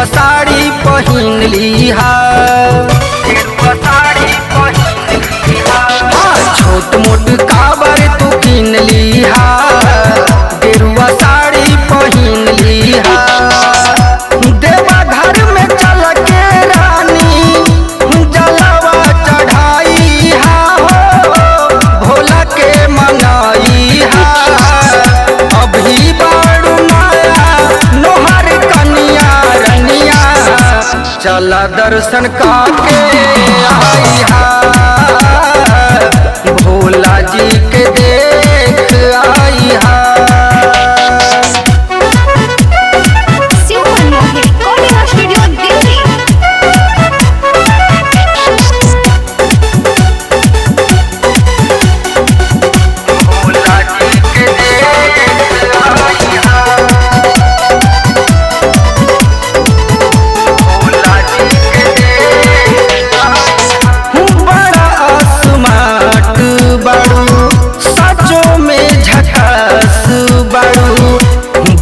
गेरुआ साड़ी पहिन लीहा, गेरुआ साड़ी पहिन लीहा। छोट मोट काबर तू किन लीहा, गेरुआ साड़ी पहिन लीहा। देवा घर में चल के रानी जलवा चढ़ाई हा हो, भोला के मनाई हा। अभी बारू माया नोहर कनिया रनिया, चला दर्शन काके आई हा, भोला जी के देख आई हा।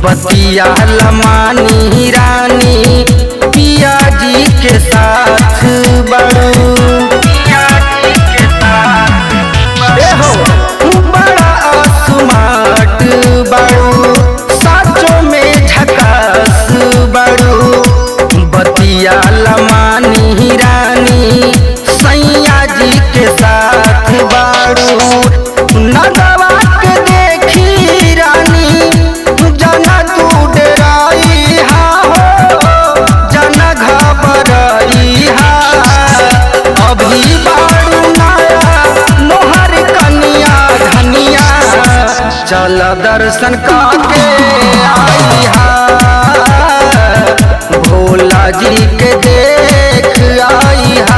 बतिया लमानी रानी पिया जी के साथ बड़ू, पिया जी के साथ बड़ा स्मार्ट बड़ू, साचों में झकास बड़ू। बतिया लमानी रानी सैया जी के साथ बड़ू। नगवा के देखी रानी जना तू डराई हा हो, जना घबराई हा। अभी बारू नया नोहर कनिया धनिया, चल दर्शन काके आई हा, भोला जी के देख आई हा।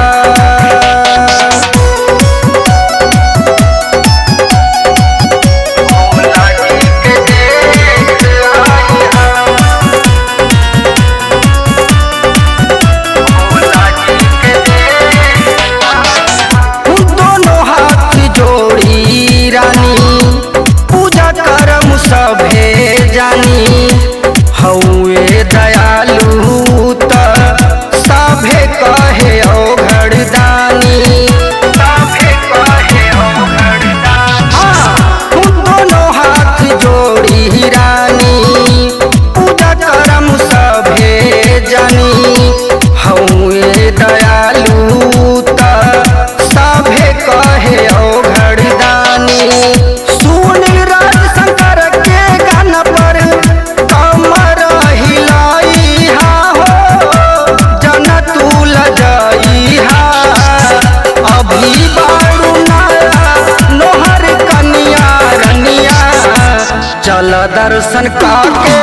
सभे जानी हौए दयालु त सभे कहे औघड़ दानी, सभे कहे औघड़ दानी। दोनों हाथ जोड़ी रानी पूजा करम सभे जानी, हौए दयालु त सभे कहे औघड़ दानी। चल दर्शन काके